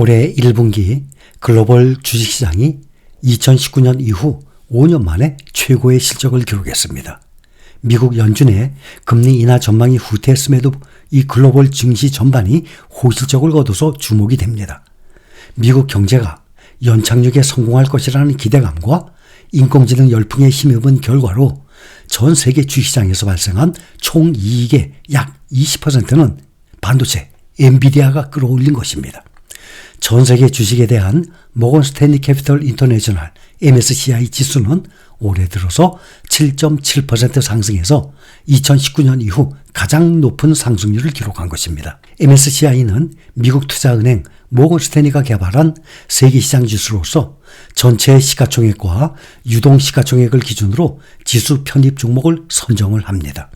올해 1분기 글로벌 주식시장이 2019년 이후 5년 만에 최고의 실적을 기록했습니다. 미국 연준의 금리 인하 전망이 후퇴했음에도 이 글로벌 증시 전반이 호실적을 거둬서 주목이 됩니다. 미국 경제가 연착륙에 성공할 것이라는 기대감과 인공지능 열풍에 힘입은 결과로 전 세계 주식시장에서 발생한 총이익의 약 20%는 반도체 엔비디아가 끌어올린 것입니다. 전 세계 주식에 대한 모건 스탠리 캐피털 인터내셔널 MSCI 지수는 올해 들어서 7.7% 상승해서 2019년 이후 가장 높은 상승률을 기록한 것입니다. MSCI는 미국 투자은행 모건 스탠리가 개발한 세계시장 지수로서 전체 시가총액과 유동 시가총액을 기준으로 지수 편입 종목을 선정을 합니다.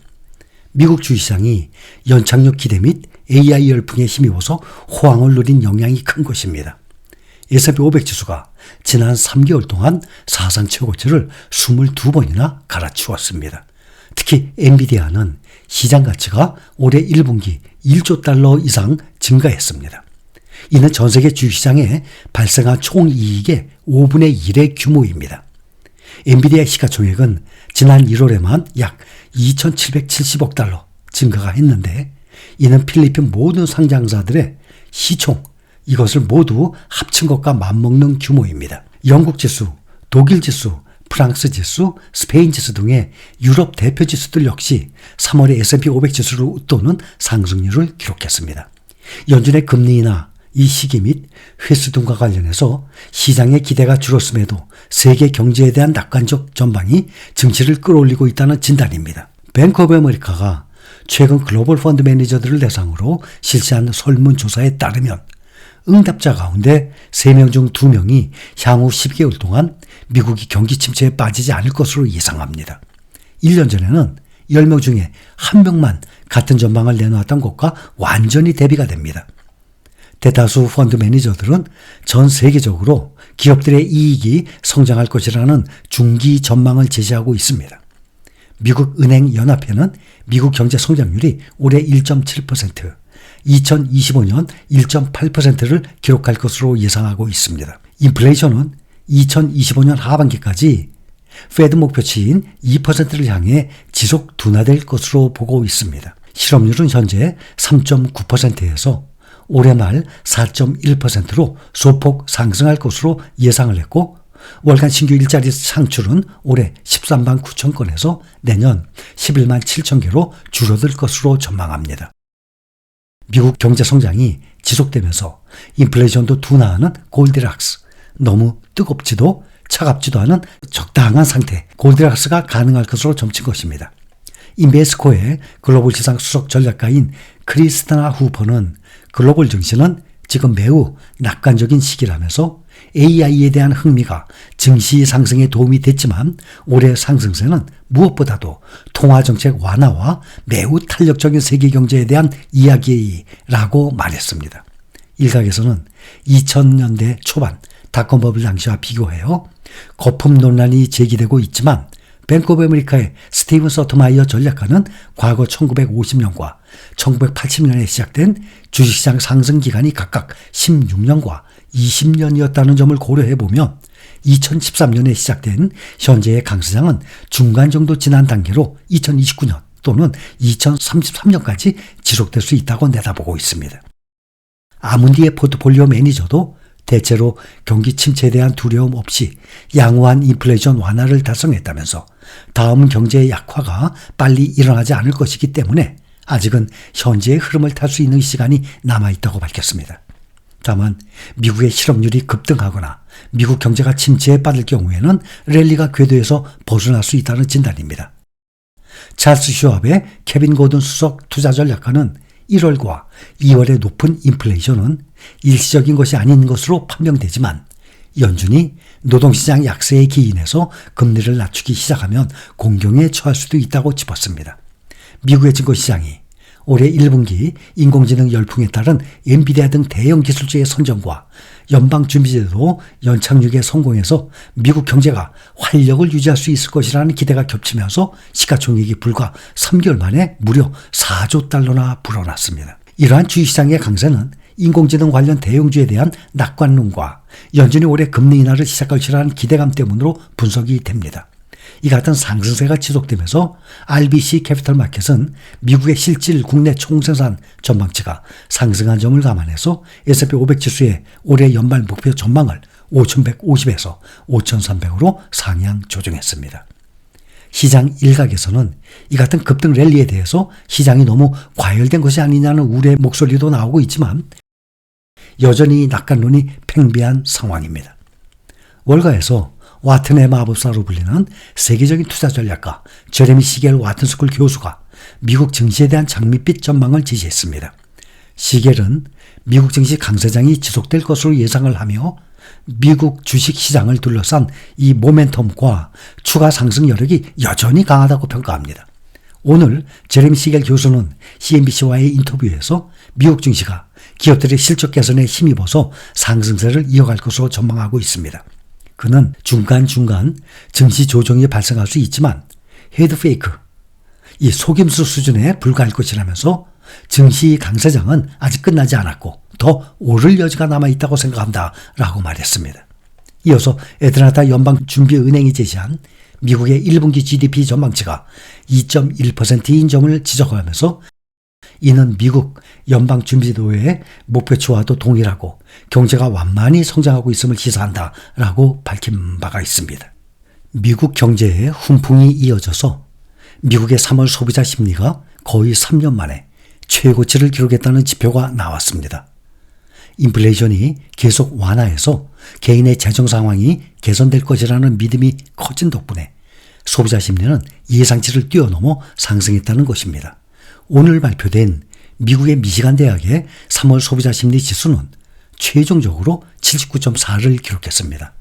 미국 주식시장이 연착륙 기대 및 AI 열풍에 힘입어서 호황을 누린 영향이 큰 것입니다. S&P 500 지수가 지난 3개월 동안 사상 최고치를 22번이나 갈아치웠습니다. 특히 엔비디아는 시장 가치가 올해 1분기 1조 달러 이상 증가했습니다. 이는 전 세계 주식시장에 발생한 총이익의 5분의 1의 규모입니다. 엔비디아 시가총액은 지난 1월에만 약 2,770억 달러 증가가 했는데 이는 필리핀 모든 상장사들의 시총 이것을 모두 합친 것과 맞먹는 규모입니다. 영국 지수, 독일 지수, 프랑스 지수, 스페인 지수 등의 유럽 대표 지수들 역시 3월에 S&P 500 지수를 웃도는 상승률을 기록했습니다. 연준의 금리 인하 이 시기 및 회수 등과 관련해서 시장의 기대가 줄었음에도 세계 경제에 대한 낙관적 전망이 증시를 끌어올리고 있다는 진단입니다. 뱅크 오브 아메리카가 최근 글로벌 펀드 매니저들을 대상으로 실시한 설문조사에 따르면 응답자 가운데 3명 중 2명이 향후 12개월 동안 미국이 경기 침체에 빠지지 않을 것으로 예상합니다. 1년 전에는 10명 중에 1명만 같은 전망을 내놓았던 것과 완전히 대비가 됩니다. 대다수 펀드 매니저들은 전 세계적으로 기업들의 이익이 성장할 것이라는 중기 전망을 제시하고 있습니다. 미국 은행 연합회는 미국 경제 성장률이 올해 1.7%, 2025년 1.8%를 기록할 것으로 예상하고 있습니다. 인플레이션은 2025년 하반기까지 페드 목표치인 2%를 향해 지속 둔화될 것으로 보고 있습니다. 실업률은 현재 3.9%에서 올해 말 4.1%로 소폭 상승할 것으로 예상을 했고 월간 신규 일자리 창출은 올해 13만 9천 건에서 내년 11만 7천 개로 줄어들 것으로 전망합니다. 미국 경제 성장이 지속되면서 인플레이션도 둔화하는 골디락스, 너무 뜨겁지도 차갑지도 않은 적당한 상태, 골디락스가 가능할 것으로 점친 것입니다. 인베스코의 글로벌 시장 수석 전략가인 크리스티나 후퍼는 글로벌 증시는 지금 매우 낙관적인 시기라면서 AI에 대한 흥미가 증시 상승에 도움이 됐지만 올해 상승세는 무엇보다도 통화정책 완화와 매우 탄력적인 세계 경제에 대한 이야기라고 말했습니다. 일각에서는 2000년대 초반 닷컴 버블 당시와 비교해요 거품 논란이 제기되고 있지만 뱅크 오브 아메리카의 스티븐 서터마이어 전략가는 과거 1950년과 1980년에 시작된 주식시장 상승 기간이 각각 16년과 20년이었다는 점을 고려해보면 2013년에 시작된 현재의 강세장은 중간 정도 지난 단계로 2029년 또는 2033년까지 지속될 수 있다고 내다보고 있습니다. 아문디의 포트폴리오 매니저도 대체로 경기 침체에 대한 두려움 없이 양호한 인플레이션 완화를 달성했다면서 다음 경제의 약화가 빨리 일어나지 않을 것이기 때문에 아직은 현재의 흐름을 탈 수 있는 시간이 남아있다고 밝혔습니다. 다만 미국의 실업률이 급등하거나 미국 경제가 침체에 빠질 경우에는 랠리가 궤도에서 벗어날 수 있다는 진단입니다. 찰스 슈왑의 케빈 고든 수석 투자 전략가는 1월과 2월의 높은 인플레이션은 일시적인 것이 아닌 것으로 판명되지만 연준이 노동시장 약세에 기인해서 금리를 낮추기 시작하면 공경에 처할 수도 있다고 짚었습니다. 미국의 증권시장이 올해 1분기 인공지능 열풍에 따른 엔비디아 등 대형 기술주의 선정과 연방준비제도 연착륙에 성공해서 미국 경제가 활력을 유지할 수 있을 것이라는 기대가 겹치면서 시가총액이 불과 3개월 만에 무려 4조 달러나 불어났습니다. 이러한 주식시장의 강세는 인공지능 관련 대형주에 대한 낙관론과 연준이 올해 금리 인하를 시작할 것이라는 기대감 때문으로 분석이 됩니다. 이 같은 상승세가 지속되면서 RBC 캐피털 마켓은 미국의 실질 국내 총생산 전망치가 상승한 점을 감안해서 S&P 500 지수의 올해 연말 목표 전망을 5,150에서 5,300으로 상향 조정했습니다. 시장 일각에서는 이 같은 급등 랠리에 대해서 시장이 너무 과열된 것이 아니냐는 우려의 목소리도 나오고 있지만 여전히 낙관론이 팽배한 상황입니다. 월가에서 와튼의 마법사로 불리는 세계적인 투자 전략가 제레미 시겔 와튼스쿨 교수가 미국 증시에 대한 장밋빛 전망을 제시했습니다. 시겔은 미국 증시 강세장이 지속될 것으로 예상을 하며 미국 주식시장을 둘러싼 이 모멘텀과 추가 상승 여력이 여전히 강하다고 평가합니다. 오늘 제레미 시겔 교수는 CNBC와의 인터뷰에서 미국 증시가 기업들의 실적 개선에 힘입어서 상승세를 이어갈 것으로 전망하고 있습니다. 그는 중간중간 증시 조정이 발생할 수 있지만 헤드페이크, 이 속임수 수준에 불과할 것이라면서 증시 강세장은 아직 끝나지 않았고 더 오를 여지가 남아있다고 생각한다 라고 말했습니다. 이어서 애틀랜타 연방준비은행이 제시한 미국의 1분기 GDP 전망치가 2.1%인 점을 지적하면서 이는 미국 연방준비도의 목표치와도 동일하고 경제가 완만히 성장하고 있음을 시사한다 라고 밝힌 바가 있습니다. 미국 경제의 훈풍이 이어져서 미국의 3월 소비자 심리가 거의 3년 만에 최고치를 기록했다는 지표가 나왔습니다. 인플레이션이 계속 완화해서 개인의 재정 상황이 개선될 것이라는 믿음이 커진 덕분에 소비자 심리는 예상치를 뛰어넘어 상승했다는 것입니다. 오늘 발표된 미국의 미시간 대학의 3월 소비자 심리 지수는 최종적으로 79.4를 기록했습니다.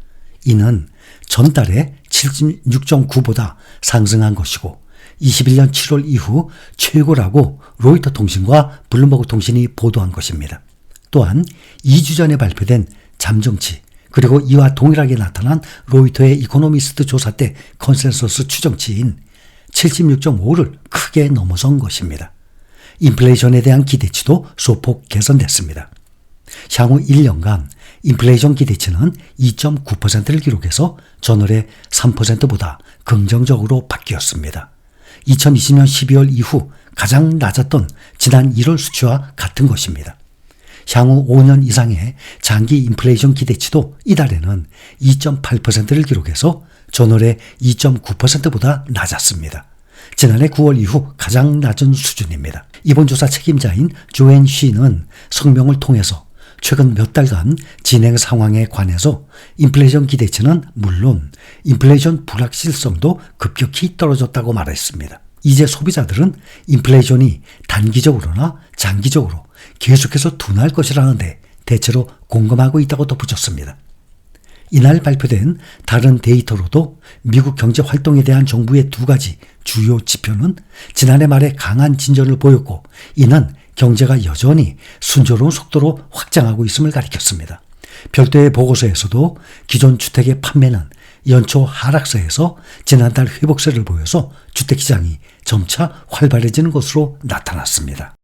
이는 전달에 76.9보다 상승한 것이고 21년 7월 이후 최고라고 로이터 통신과 블룸버그 통신이 보도한 것입니다. 또한 2주 전에 발표된 잠정치 그리고 이와 동일하게 나타난 로이터의 이코노미스트 조사 때 컨센서스 추정치인 76.5를 크게 넘어선 것입니다. 인플레이션에 대한 기대치도 소폭 개선됐습니다. 향후 1년간 인플레이션 기대치는 2.9%를 기록해서 전월의 3%보다 긍정적으로 바뀌었습니다. 2020년 12월 이후 가장 낮았던 지난 1월 수치와 같은 것입니다. 향후 5년 이상의 장기 인플레이션 기대치도 이달에는 2.8%를 기록해서 전월의 2.9%보다 낮았습니다. 지난해 9월 이후 가장 낮은 수준입니다. 이번 조사 책임자인 조앤 쉬는 성명을 통해서 최근 몇 달간 진행 상황에 관해서 인플레이션 기대치는 물론 인플레이션 불확실성도 급격히 떨어졌다고 말했습니다. 이제 소비자들은 인플레이션이 단기적으로나 장기적으로 계속해서 둔할 것이라는데 대체로 공감하고 있다고 덧붙였습니다. 이날 발표된 다른 데이터로도 미국 경제 활동에 대한 정부의 두 가지 주요 지표는 지난해 말에 강한 진전을 보였고 이는 경제가 여전히 순조로운 속도로 확장하고 있음을 가리켰습니다. 별도의 보고서에서도 기존 주택의 판매는 연초 하락세에서 지난달 회복세를 보여서 주택시장이 점차 활발해지는 것으로 나타났습니다.